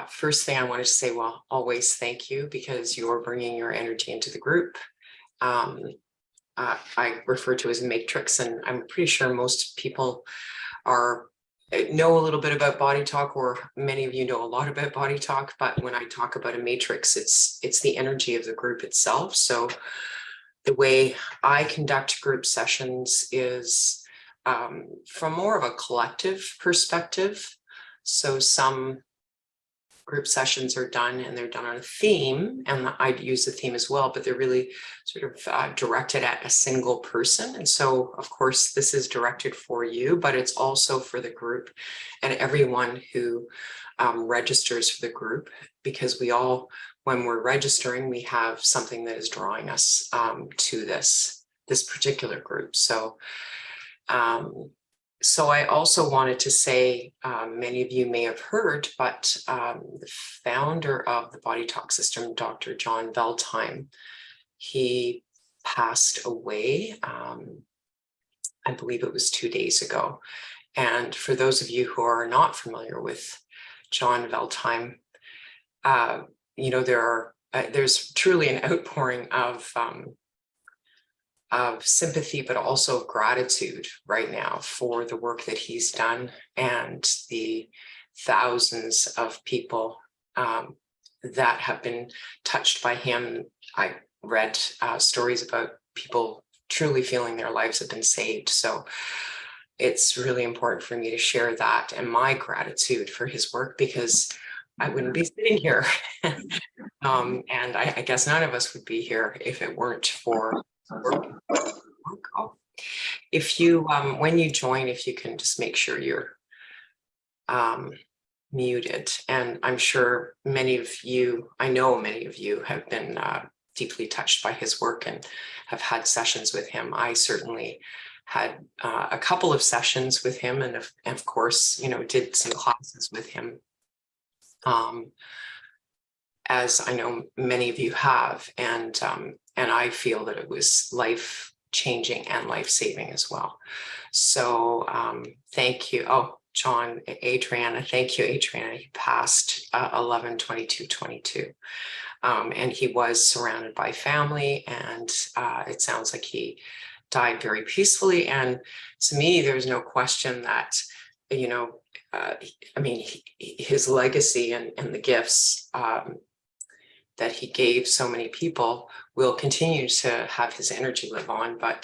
First thing I wanted to say, well, always thank you because you're bringing your energy into the group. I refer to as a matrix, and I'm pretty sure most people know a little bit about body talk, or many of you know a lot about body talk. But when I talk about a matrix, it's the energy of the group itself. So the way I conduct group sessions is from more of a collective perspective. So some group sessions are done and they're done on a theme, and I'd use the theme as well, but they're really sort of directed at a single person. And so of course this is directed for you, but it's also for the group and everyone who registers for the group, because we all, when we're registering, we have something that is drawing us to this particular group. So I also wanted to say, many of you may have heard, but the founder of the BodyTalk system, Dr. John Veltheim, he passed away, I believe it was 2 days ago. And for those of you who are not familiar with John Veltheim, there's truly an outpouring of sympathy, but also of gratitude right now for the work that he's done and the thousands of people that have been touched by him. I read stories about people truly feeling their lives have been saved. So it's really important for me to share that and my gratitude for his work, because I wouldn't be sitting here. And I guess none of us would be here if it weren't for work. If you, when you join, if you can just make sure you're muted. And I'm sure many of you, I know many of you have been deeply touched by his work and have had sessions with him. I certainly had a couple of sessions with him, and of course, did some classes with him, as I know many of you have, and I feel that it was life-changing and life-saving as well. So thank you. Oh, John, Adriana, thank you, Adriana. He passed 11/22/22, and he was surrounded by family, and it sounds like he died very peacefully. And to me, there's no question that, his legacy and the gifts that he gave so many people will continue to have his energy live on. But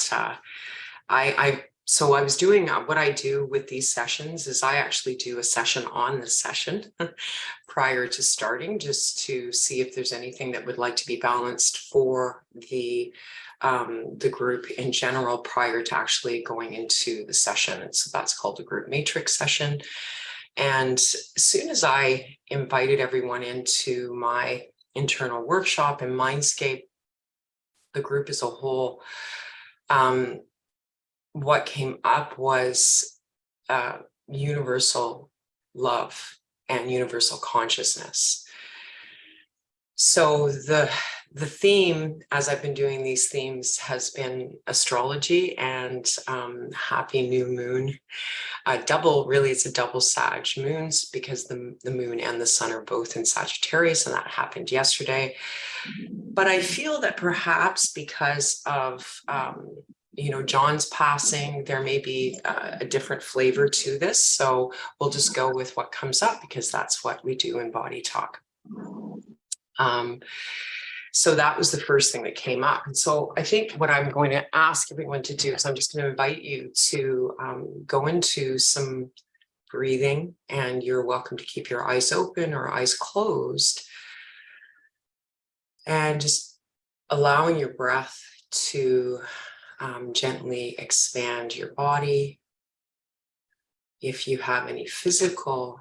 so I was doing what I do with these sessions is I actually do a session on the session prior to starting, just to see if there's anything that would like to be balanced for the group in general prior to actually going into the session. And so that's called the group matrix session. And as soon as I invited everyone into my internal workshop and Mindscape, the group as a whole, what came up was universal love and universal consciousness. So the theme, as I've been doing these themes, has been astrology and happy new moon. Really, it's a double Sag moons, because the moon and the sun are both in Sagittarius, and that happened yesterday. But I feel that perhaps because of John's passing, there may be a different flavor to this. So we'll just go with what comes up, because that's what we do in Body Talk. So that was the first thing that came up. And so I think what I'm going to ask everyone to do is I'm just going to invite you to go into some breathing, and you're welcome to keep your eyes open or eyes closed, and just allowing your breath to gently expand your body. If you have any physical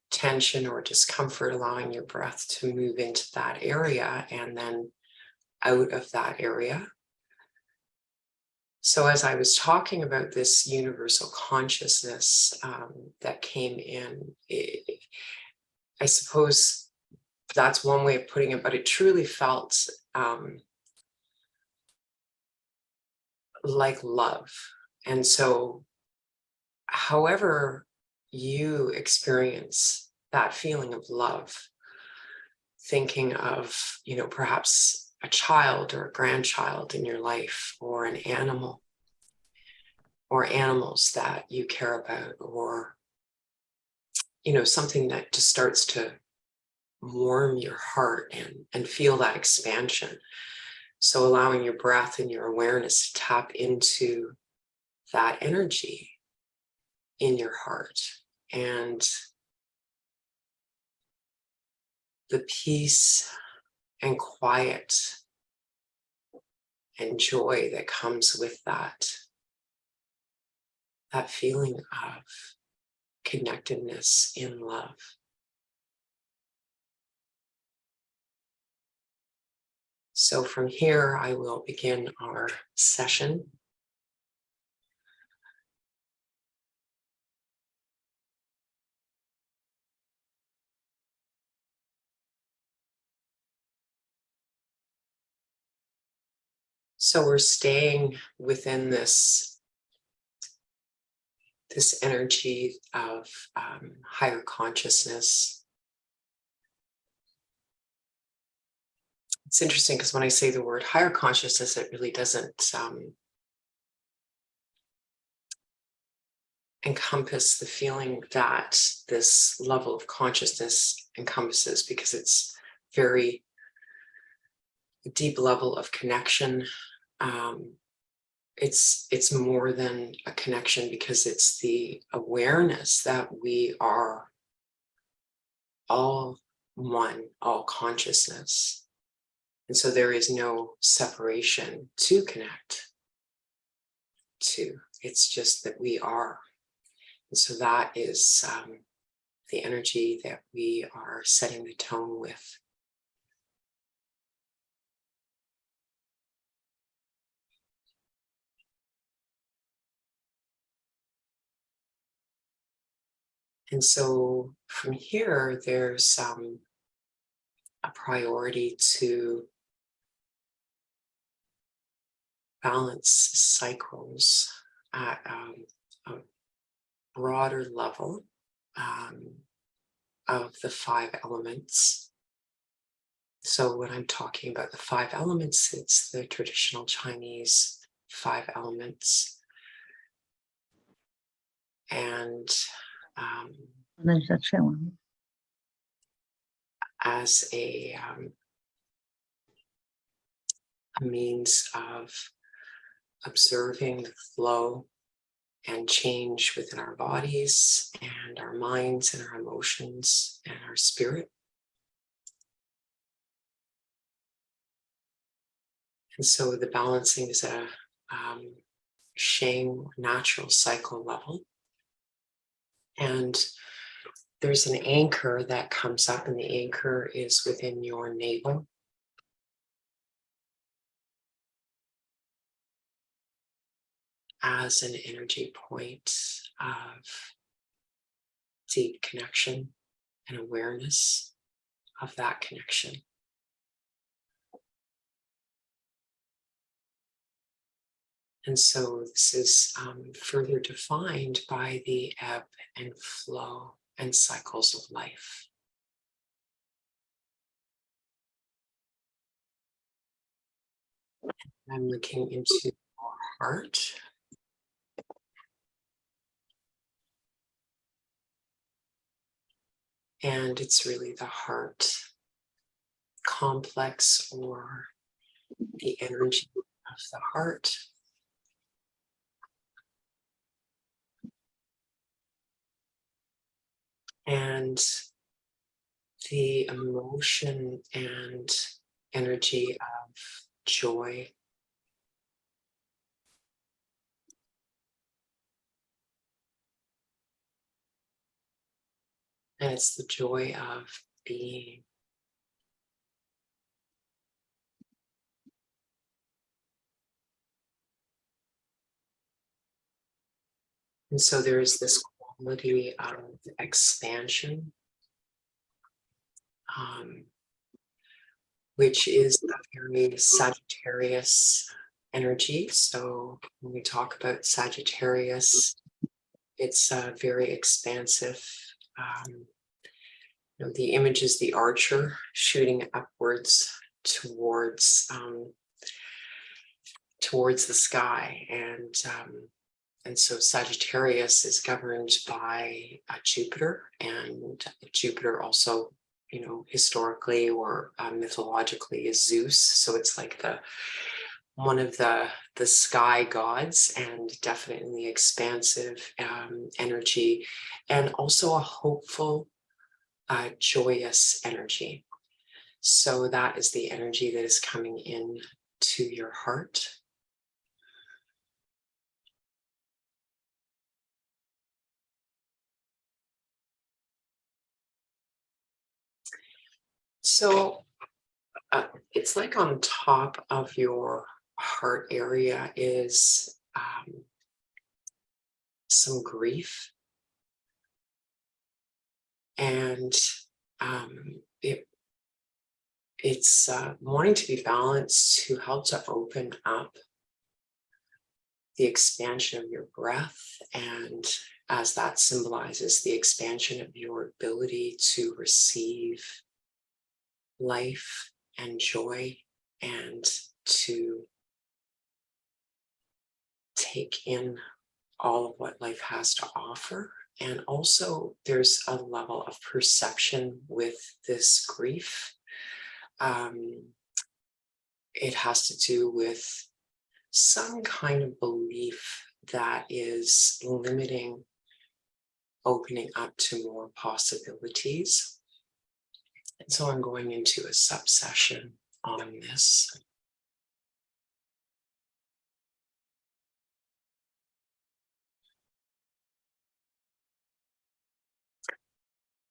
tension or discomfort, allowing your breath to move into that area and then out of that area. So as I was talking about this universal consciousness that came in, I suppose that's one way of putting it, but it truly felt like love. And so however you experience that feeling of love, thinking of, perhaps a child or a grandchild in your life, or an animal, or animals that you care about, or, something that just starts to warm your heart and feel that expansion. So allowing your breath and your awareness to tap into that energy in your heart, and the peace and quiet and joy that comes with that feeling of connectedness in love. So from here, I will begin our session. So we're staying within this energy of higher consciousness. It's interesting because when I say the word higher consciousness, it really doesn't encompass the feeling that this level of consciousness encompasses, because it's very deep level of connection. It's more than a connection, because it's the awareness that we are all one, all consciousness. And so there is no separation to connect to. It's just that we are. And so that is the energy that we are setting the tone with. And so from here, there's a priority to balance cycles at a broader level of the 5 elements. So when I'm talking about the 5 elements, it's the traditional Chinese 5 elements. And as a means of observing the flow and change within our bodies and our minds and our emotions and our spirit. And so the balancing is a Sheng natural cycle level. And there's an anchor that comes up, and the anchor is within your navel. As an energy point of deep connection and awareness of that connection. And so this is further defined by the ebb and flow and cycles of life. I'm looking into your heart. And it's really the heart complex, or the energy of the heart. And the emotion and energy of joy. And it's the joy of being. And so there is this quality of expansion, which is a very Sagittarius energy. So when we talk about Sagittarius, it's very expansive, The image is the archer shooting upwards towards towards the sky, and so Sagittarius is governed by Jupiter, and Jupiter also, historically or mythologically is Zeus. So it's like one of the sky gods, and definitely expansive energy, and also a hopeful, joyous energy. So that is the energy that is coming in to your heart. So it's like on top of your heart area is some grief, and it's wanting to be balanced to help to open up the expansion of your breath, and as that symbolizes the expansion of your ability to receive life and joy, and to take in all of what life has to offer. And also there's a level of perception with this grief. It has to do with some kind of belief that is limiting opening up to more possibilities. And so I'm going into a sub-session on this.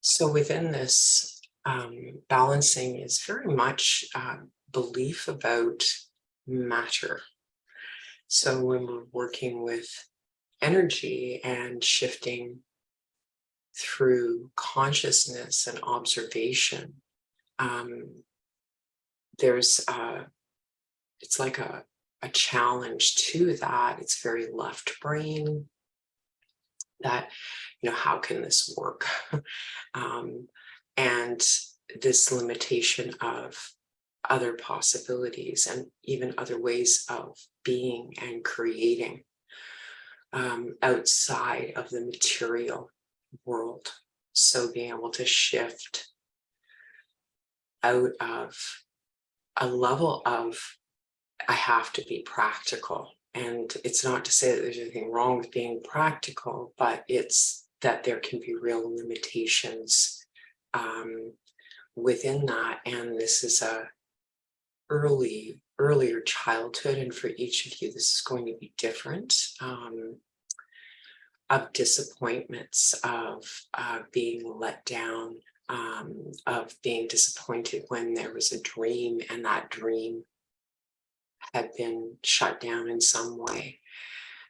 So within this, balancing is very much belief about matter. So when we're working with energy and shifting through consciousness and observation, there's it's like a challenge to that. It's very left brain, that, how can this work? And this limitation of other possibilities and even other ways of being and creating outside of the material world. So being able to shift out of a level of, I have to be practical. And it's not to say that there's anything wrong with being practical, but it's that there can be real limitations within that. And this is a earlier childhood, and for each of you this is going to be different, of disappointments, of being let down, of being disappointed when there was a dream and that dream had been shut down in some way.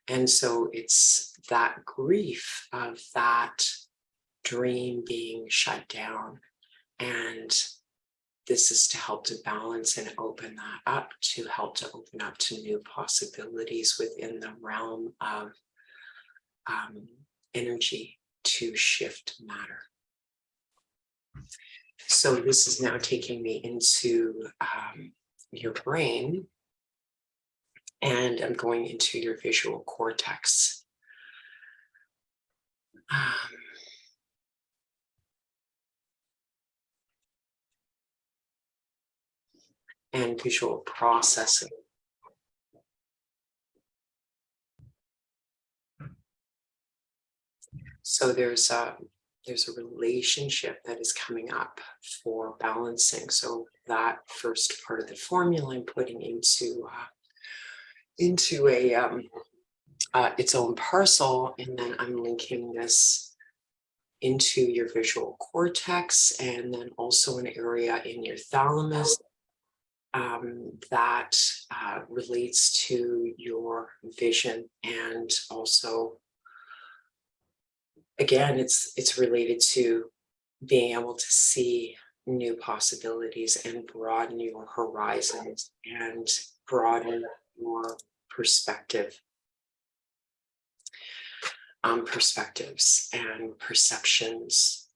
And so it's that grief of that dream being shut down, and this is to help to balance and open that up, to help to open up to new possibilities within the realm of energy to shift matter. So this is now taking me into your brain, and I'm going into your visual cortex. And visual processing. So there's a relationship that is coming up for balancing. So that first part of the formula I'm putting into a its own parcel, and then I'm linking this into your visual cortex, and then also an area in your thalamus that relates to your vision, and also, again, it's related to being able to see new possibilities and broaden your horizons and broaden your perspectives and perceptions.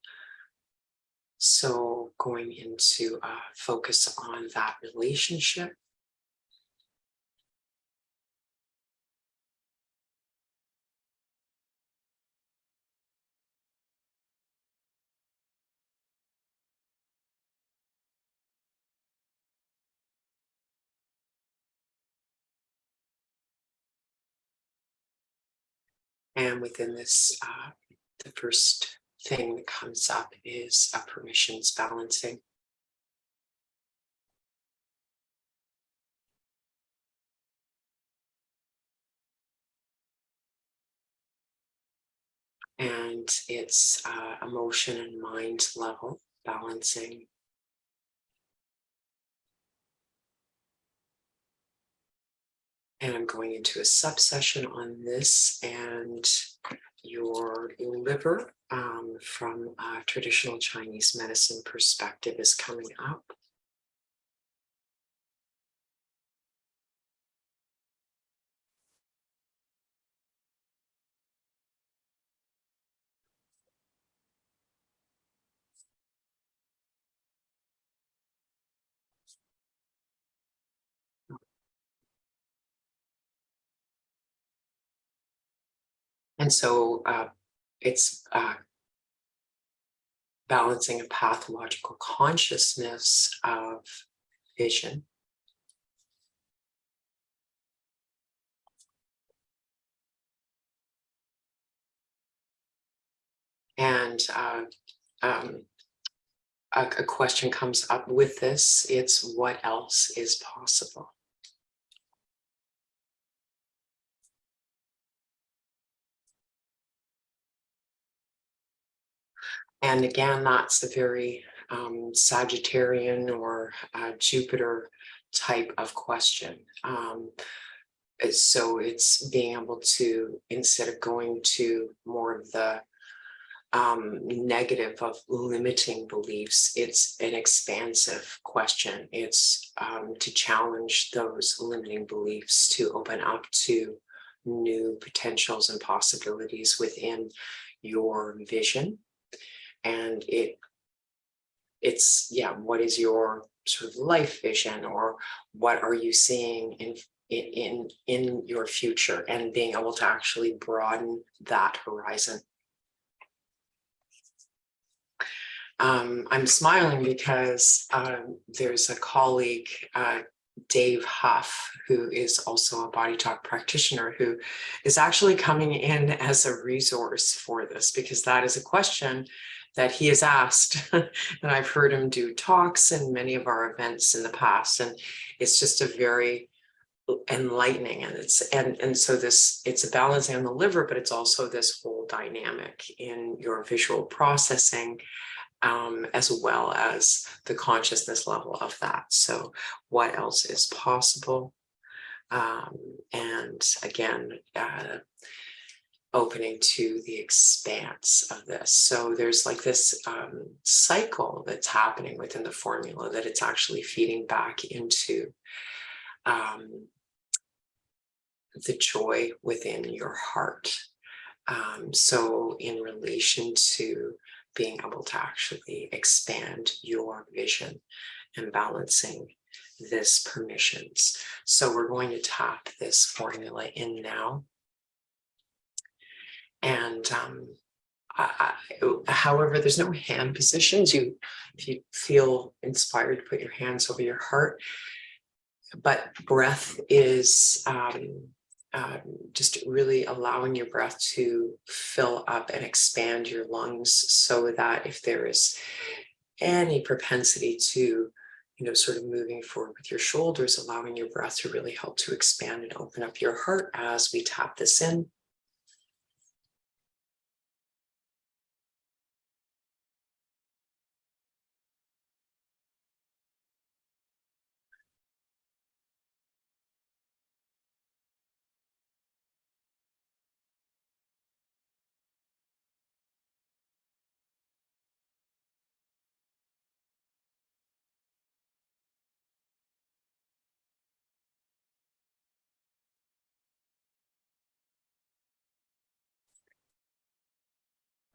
So going into focus on that relationship. And within this, the first thing that comes up is a permissions balancing. And it's emotion and mind level balancing. And I'm going into a subsession on this, and your liver from a traditional Chinese medicine perspective is coming up. And so it's balancing a pathological consciousness of vision. And a question comes up with this. It's what else is possible? And again, that's the very Sagittarian or Jupiter type of question. So it's being able to, instead of going to more of the negative of limiting beliefs, it's an expansive question. It's to challenge those limiting beliefs, to open up to new potentials and possibilities within your vision. And it's what is your sort of life vision, or what are you seeing in your future, and being able to actually broaden that horizon. I'm smiling because there's a colleague, Dave Huff, who is also a BodyTalk practitioner, who is actually coming in as a resource for this, because that is a question that he has asked. And I've heard him do talks in many of our events in the past, and it's just a very enlightening, and so it's a balancing on the liver, but it's also this whole dynamic in your visual processing, as well as the consciousness level of that. So what else is possible? And again, opening to the expanse of this. So there's like this cycle that's happening within the formula, that it's actually feeding back into the joy within your heart. So in relation to being able to actually expand your vision and balancing this permissions. So we're going to tap this formula in now. And however, there's no hand positions. If you feel inspired to put your hands over your heart, but breath is just really allowing your breath to fill up and expand your lungs, so that if there is any propensity to, sort of moving forward with your shoulders, allowing your breath to really help to expand and open up your heart as we tap this in.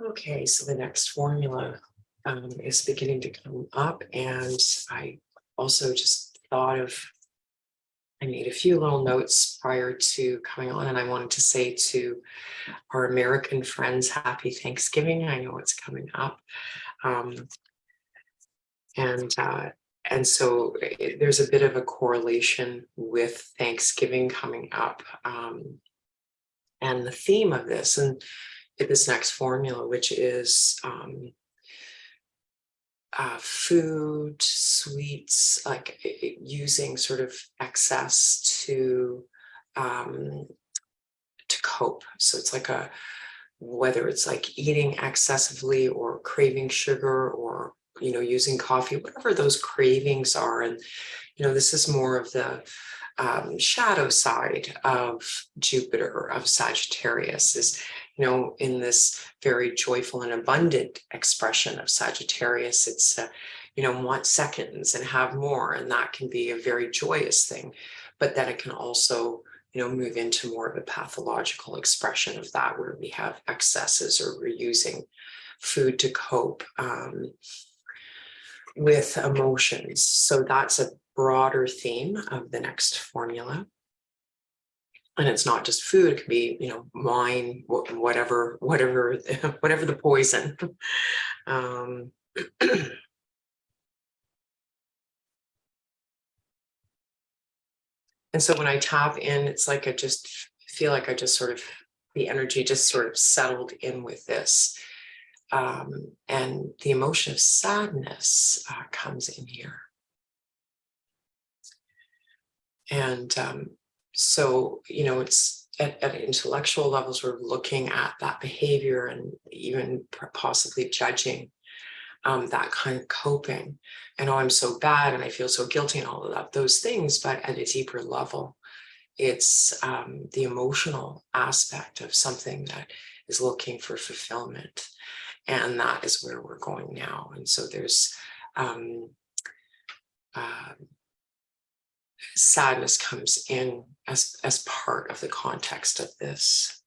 Okay, so the next formula is beginning to come up. And I also just thought of, I made a few little notes prior to coming on, and I wanted to say to our American friends, happy Thanksgiving. I know it's coming up. Um, and so there's a bit of a correlation with Thanksgiving coming up. And the theme of this, and this next formula, which is food, sweets, like using sort of excess to cope. So it's like whether it's like eating excessively or craving sugar, or using coffee, whatever those cravings are. And this is more of the shadow side of Jupiter, of Sagittarius, is in this very joyful and abundant expression of Sagittarius. It's want seconds and have more, and that can be a very joyous thing. But then it can also move into more of a pathological expression of that, where we have excesses, or we're using food to cope with emotions. So that's a broader theme of the next formula. And it's not just food, it could be, wine, whatever the poison. And so when I tap in, it's like I just feel like I just sort of, the energy just sort of settled in with this. And the emotion of sadness comes in here. And so, it's at intellectual levels, we're looking at that behavior and even possibly judging that kind of coping. And, oh, I'm so bad and I feel so guilty and all of that, those things. But at a deeper level, it's the emotional aspect of something that is looking for fulfillment. And that is where we're going now. And so there's sadness comes in as part of the context of this.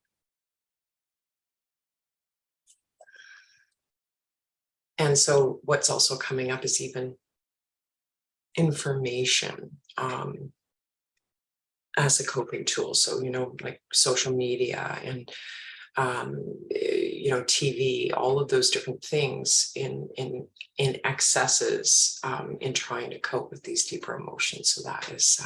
And so what's also coming up is even information as a coping tool. So, like social media and TV, all of those different things in excesses in trying to cope with these deeper emotions. So that is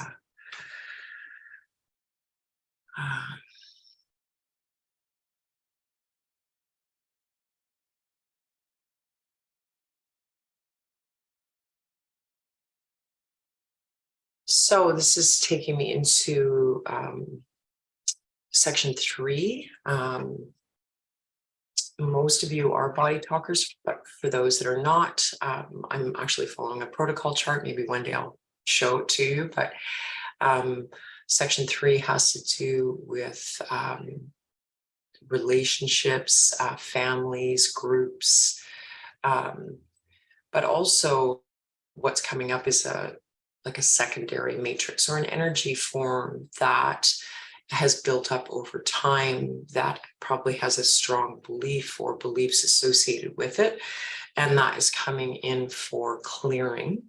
so this is taking me into section 3. Most of you are body talkers, but for those that are not, I'm actually following a protocol chart. Maybe one day I'll show it to you, but section 3 has to do with relationships, families, groups, but also what's coming up is like a secondary matrix, or an energy form that has built up over time, that probably has a strong belief or beliefs associated with it. And that is coming in for clearing.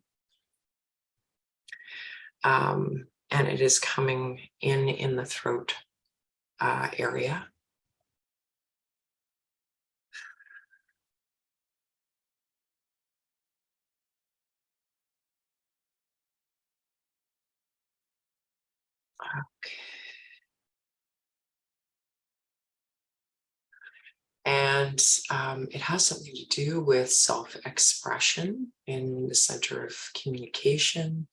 And it is coming in the throat area. Okay. And it has something to do with self-expression in the center of communication.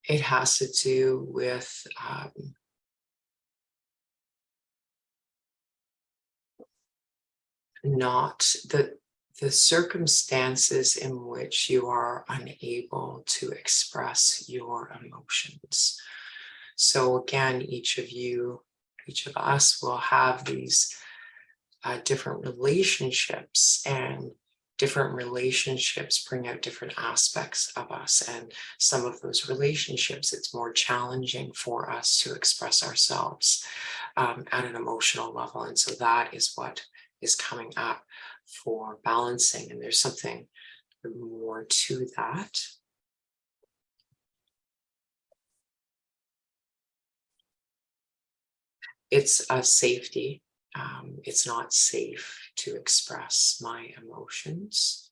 It has to do with not the circumstances in which you are unable to express your emotions. So again, each of us will have these different relationships, and different relationships bring out different aspects of us. And some of those relationships, it's more challenging for us to express ourselves at an emotional level. And so that is what is coming up for balancing. And there's something more to that. It's a safety. It's not safe to express my emotions.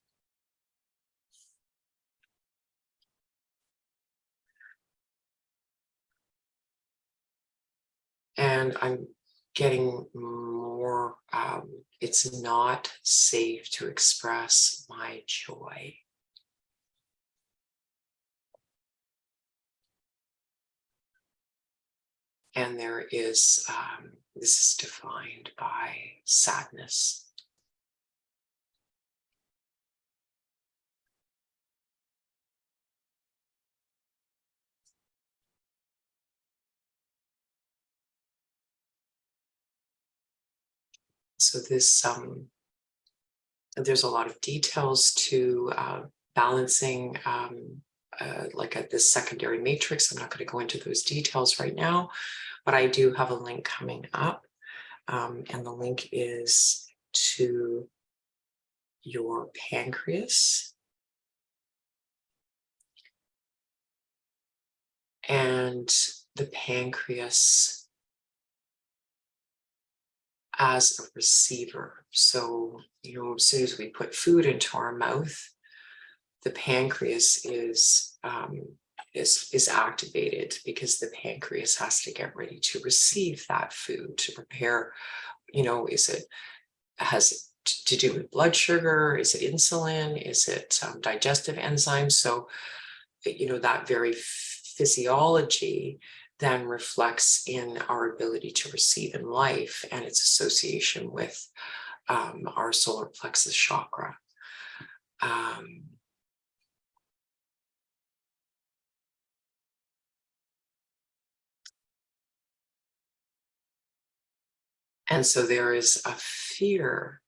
And I'm getting more, it's not safe to express my joy. And there is, this is defined by sadness. So this, there's a lot of details to balancing like this secondary matrix. I'm not going to go into those details right now, but I do have a link coming up. And the link is to your pancreas. And the pancreas as a receiver. So, as soon as we put food into our mouth, the pancreas is activated, because the pancreas has to get ready to receive that food, to prepare, has to do with blood sugar, is it insulin, is it digestive enzymes? So, that very physiology then reflects in our ability to receive in life and its association with our solar plexus chakra. And so there is a fear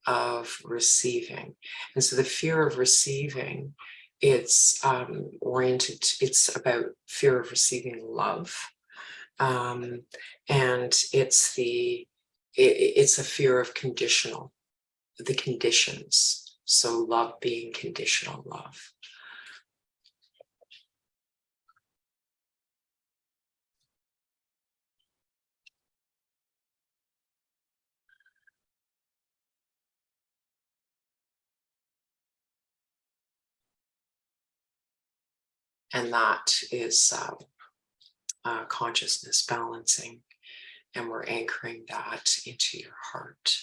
of receiving. And so the fear of receiving, it's oriented, it's about fear of receiving love. And it's a fear of the conditions. So love being conditional love. And that is consciousness balancing. And we're anchoring that into your heart.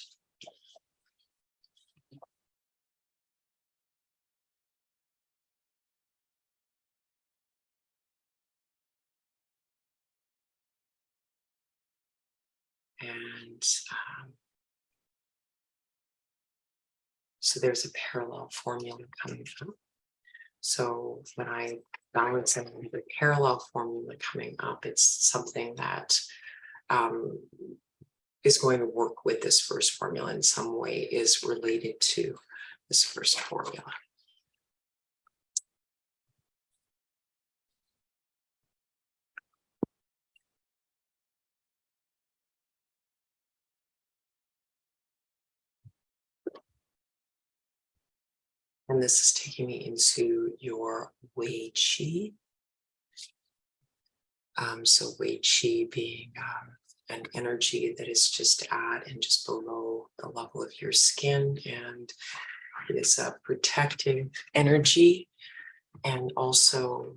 And so there's a parallel formula coming up. So when I balance and the parallel formula coming up, it's something that is going to work with this first formula in some way, is related to this first formula. And this is taking me into your Wei Qi. So Wei Qi being an energy that is just at and just below the level of your skin, and it is a protective energy, and also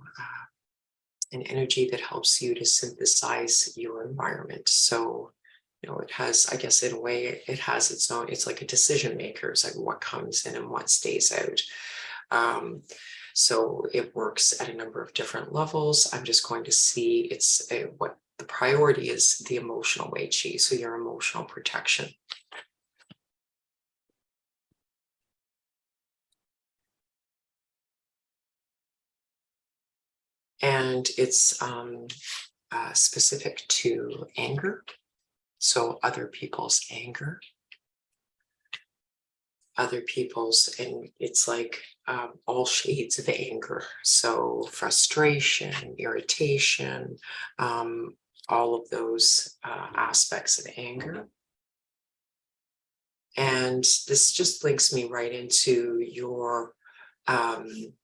an energy that helps you to synthesize your environment. So, it has, I guess in a way, it has its own, it's like a decision maker. It's like what comes in and what stays out. So it works at a number of different levels. I'm just going to see what the priority is, the emotional Wei Qi, so your emotional protection. And it's specific to anger, so other people's anger. other people's, and it's like all shades of anger. So frustration, irritation, all of those aspects of anger. And this just links me right into your brainstem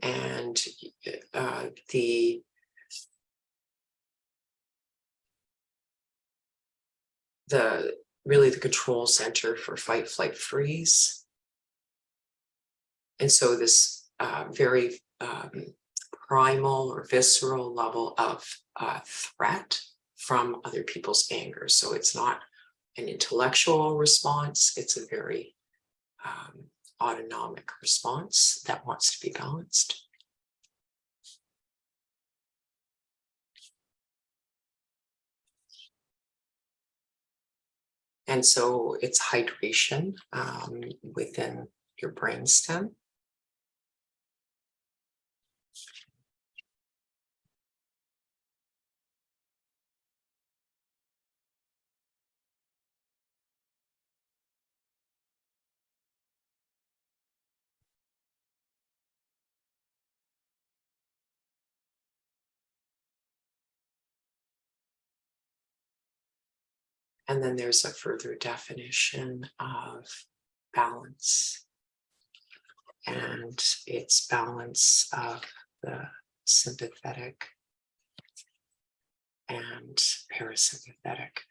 and the really the control center for fight, flight, freeze. And so this very primal or visceral level of threat from other people's anger. So it's not an intellectual response, it's a very autonomic response that wants to be balanced. And so it's hydration within your brainstem. And then there's a further definition of balance. And it's balance of the sympathetic and parasympathetic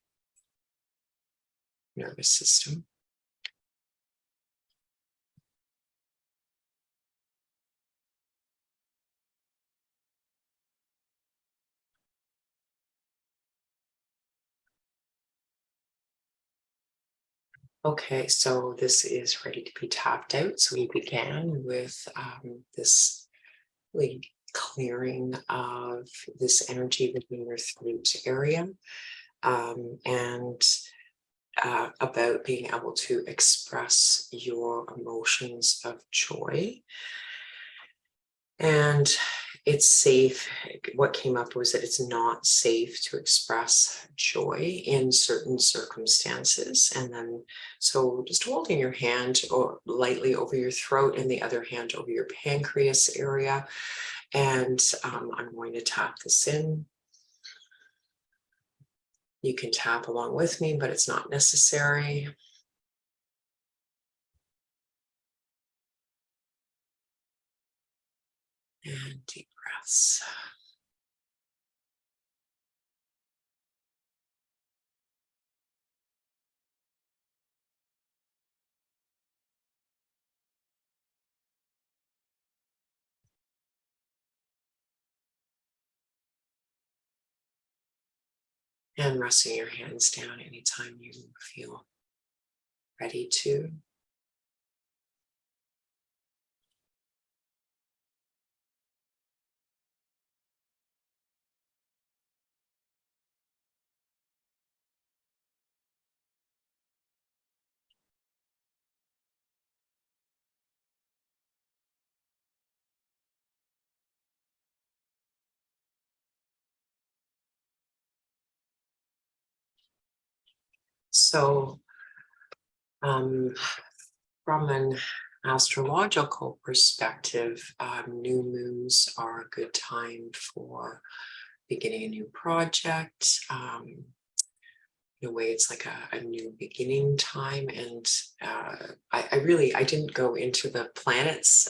nervous system. Okay, so this is ready to be tapped out. So we began with this really clearing of this energy within your throat area, and about being able to express your emotions of joy. And it's safe. What came up was that it's not safe to express joy in certain circumstances. And then, so just holding your hand or lightly over your throat and the other hand over your pancreas area. And I'm going to tap this in. You can tap along with me, but it's not necessary. And deep breaths. And resting your hands down anytime you feel ready to. So from an astrological perspective, new moons are a good time for beginning a new project. In a way, it's like a new beginning time. And I didn't go into the planets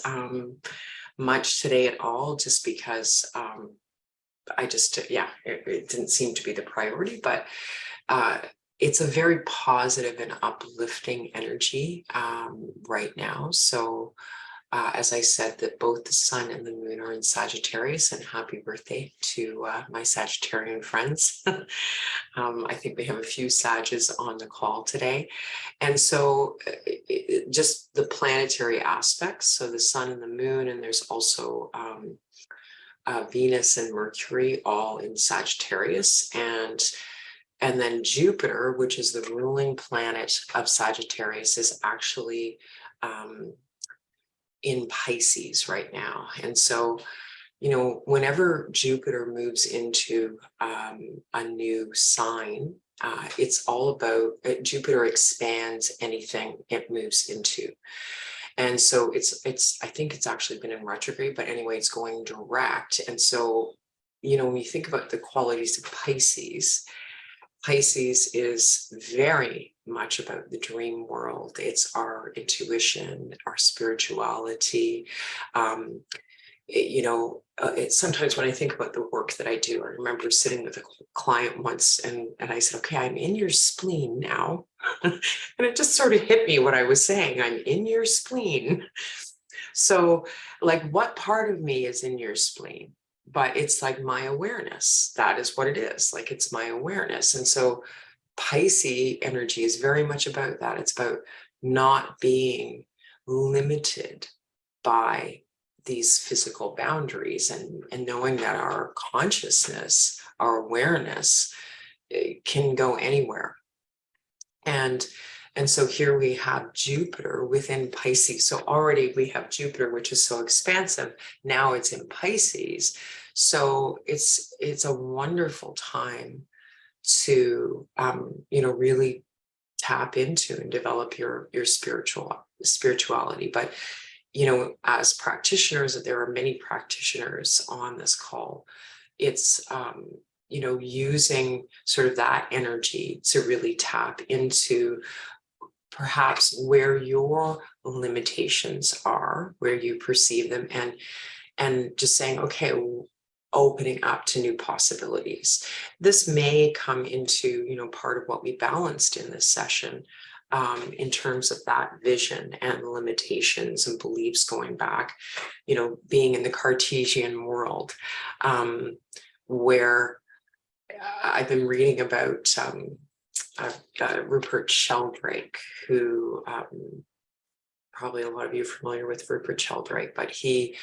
much today at all, just because it didn't seem to be the priority, but it's a very positive and uplifting energy right now. So as I said, that both the sun and the moon are in Sagittarius, and happy birthday to my Sagittarian friends. I think we have a few Sages on the call today. And so just the planetary aspects, so the sun and the moon, and there's also Venus and Mercury all in Sagittarius, and then Jupiter, which is the ruling planet of Sagittarius, is actually in Pisces right now. And so, whenever Jupiter moves into a new sign, It's all about Jupiter expands anything it moves into. And so I think it's actually been in retrograde, but anyway, it's going direct. And so, when you think about the qualities of Pisces, Pisces is very much about the dream world. It's our intuition, our spirituality. Sometimes when I think about the work that I do, I remember sitting with a client once and I said, okay, I'm in your spleen now. And it just sort of hit me what I was saying. I'm in your spleen. So like, what part of me is in your spleen? But it's like my awareness. That is what it is. Like, it's my awareness. And so Pisces energy is very much about that. It's about not being limited by these physical boundaries and knowing that our consciousness, our awareness can go anywhere. And so here we have Jupiter within Pisces. So already we have Jupiter, which is so expansive. Now it's in Pisces. So it's a wonderful time to really tap into and develop your spirituality. But as practitioners, there are many practitioners on this call. It's using sort of that energy to really tap into perhaps where your limitations are, where you perceive them, and just saying, okay, opening up to new possibilities. This may come into, part of what we balanced in this session, in terms of that vision and limitations and beliefs going back, being in the Cartesian world, where I've been reading about Rupert Sheldrake, who probably a lot of you are familiar with Rupert Sheldrake, but he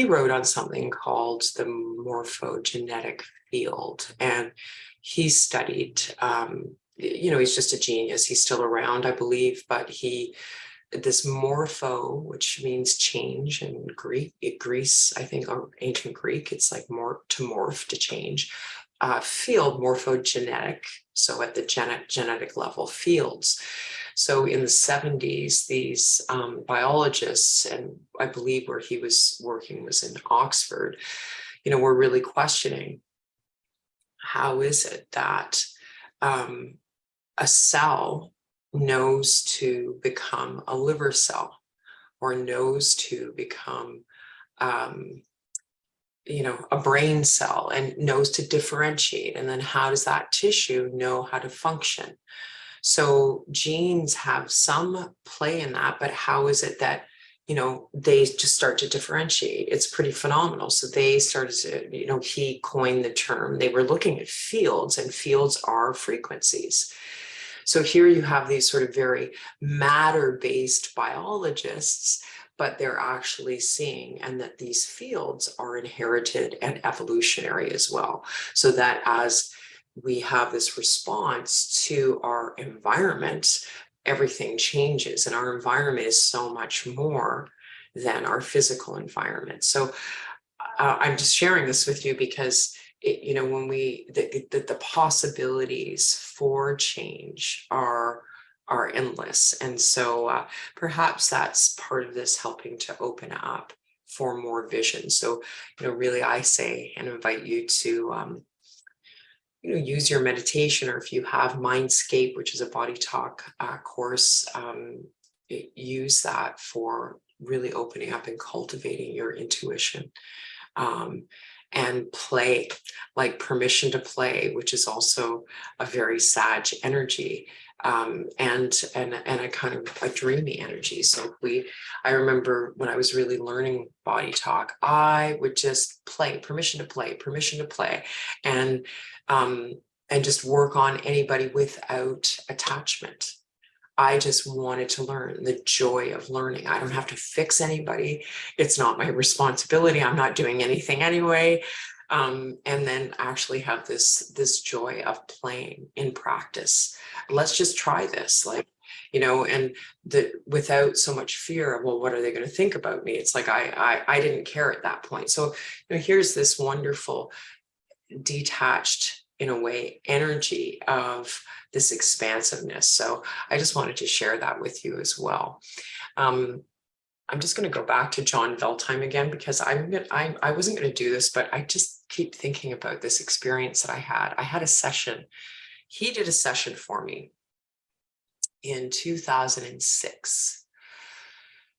wrote on something called the morphogenetic field, and he studied, he's just a genius. He's still around, I believe, but this morpho, which means change in Greece, I think, or ancient Greek, it's like to morph, to change. Field, morphogenetic, so at the genetic level, fields. So in the 70s, these biologists, and I believe where he was working was in Oxford, were really questioning, how is it that a cell knows to become a liver cell, or knows to become a brain cell, and knows to differentiate? And then how does that tissue know how to function? So genes have some play in that, but how is it that, they just start to differentiate? It's pretty phenomenal. So they started to, he coined the term, they were looking at fields, and fields are frequencies. So here you have these sort of very matter-based biologists, but they're actually seeing, and that these fields are inherited and evolutionary as well. So that as we have this response to our environment, everything changes, and our environment is so much more than our physical environment. So I'm just sharing this with you because when the possibilities for change are endless. And so perhaps that's part of this, helping to open up for more vision. So, really, I say and invite you to, use your meditation, or if you have Mindscape, which is a BodyTalk course, use that for really opening up and cultivating your intuition. And play, like permission to play, which is also a very Sag energy, and a kind of a dreamy energy. So I remember when I was really learning BodyTalk, I would just play, permission to play, and just work on anybody without attachment. I just wanted to learn, the joy of learning. I don't have to fix anybody. It's not my responsibility. I'm not doing anything anyway. And then actually have this joy of playing in practice. Let's just try this, and without so much fear of, well, what are they going to think about me? It's like I didn't care at that point. So here's this wonderful detached in a way, energy of this expansiveness. So I just wanted to share that with you as well. I'm just going to go back to John Veltheim again, because I wasn't going to do this, but I just keep thinking about this experience that I had. I had a session. He did a session for me in 2006.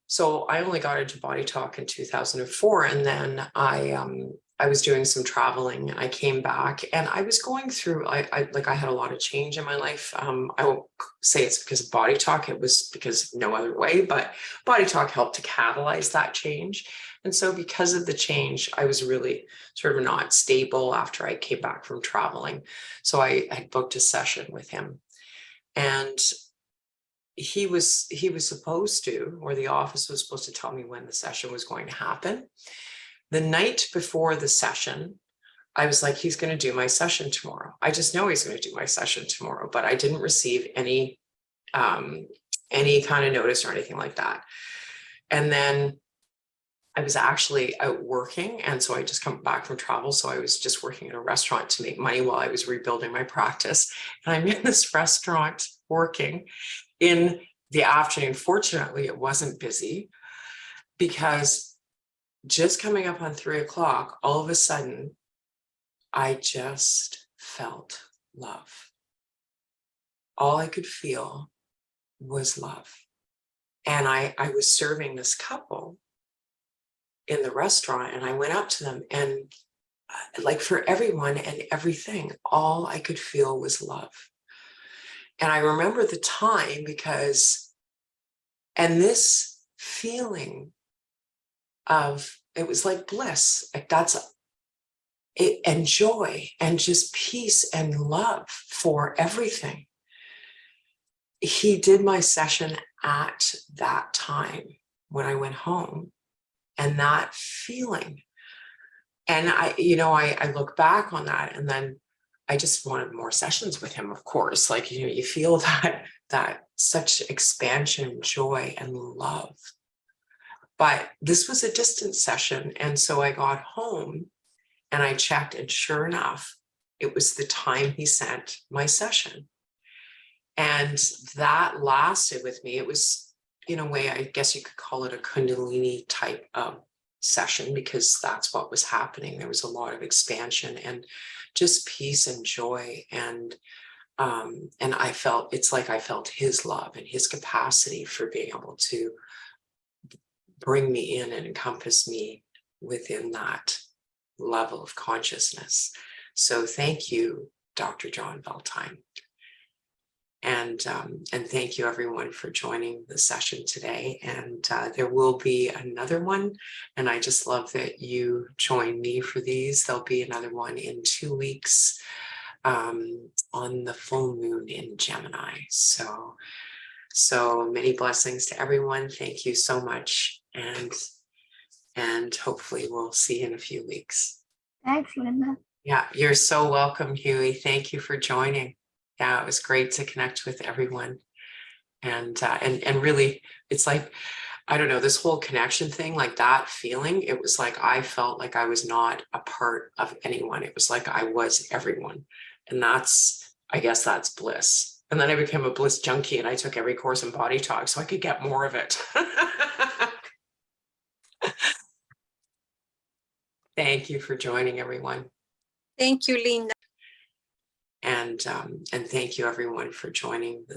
So I only got into BodyTalk in 2004, and then I was doing some traveling, and I came back, and I was going through, I had a lot of change in my life. I won't say it's because of BodyTalk, it was because no other way, but BodyTalk helped to catalyze that change. And so because of the change, I was really sort of not stable after I came back from traveling. So I had booked a session with him, and he was supposed to, or the office was supposed to tell me when the session was going to happen. The night before the session, I was like, he's going to do my session tomorrow. I just know he's going to do my session tomorrow, but I didn't receive any kind of notice or anything like that. And then I was actually out working. And so I just come back from travel. So I was just working in a restaurant to make money while I was rebuilding my practice. And I'm in this restaurant working in the afternoon. Fortunately, it wasn't busy, because just coming up on 3 o'clock, all of a sudden, I just felt love. All I could feel was love. And I was serving this couple in the restaurant, and I went up to them, and like, for everyone and everything, all I could feel was love. And I remember the time, because, and this feeling of, it was like bliss, like that's it, and joy, and just peace and love for everything. He did my session at that time when I went home, and that feeling. And I look back on that, and then I just wanted more sessions with him, of course. Like, you feel that such expansion, joy, and love. But this was a distance session. And so I got home and I checked, and sure enough, it was the time he sent my session. And that lasted with me. It was, in a way, I guess you could call it a Kundalini type of session, because that's what was happening. There was a lot of expansion and just peace and joy. And I felt, it's like I felt his love and his capacity for being able to bring me in and encompass me within that level of consciousness. So thank you, Dr. John Veltheim. And thank you, everyone, for joining the session today. And there will be another one. And I just love that you join me for these. There'll be another one in 2 weeks on the full moon in Gemini. So many blessings to everyone. Thank you so much. And hopefully we'll see you in a few weeks. Thanks, Linda. Yeah, you're so welcome, Huey. Thank you for joining. Yeah, it was great to connect with everyone. And really, it's like, I don't know, this whole connection thing, like that feeling, it was like I felt like I was not a part of anyone. It was like I was everyone. And I guess that's bliss. And then I became a bliss junkie, and I took every course in BodyTalk so I could get more of it. Thank you for joining, everyone. Thank you, Linda. And thank you, everyone, for joining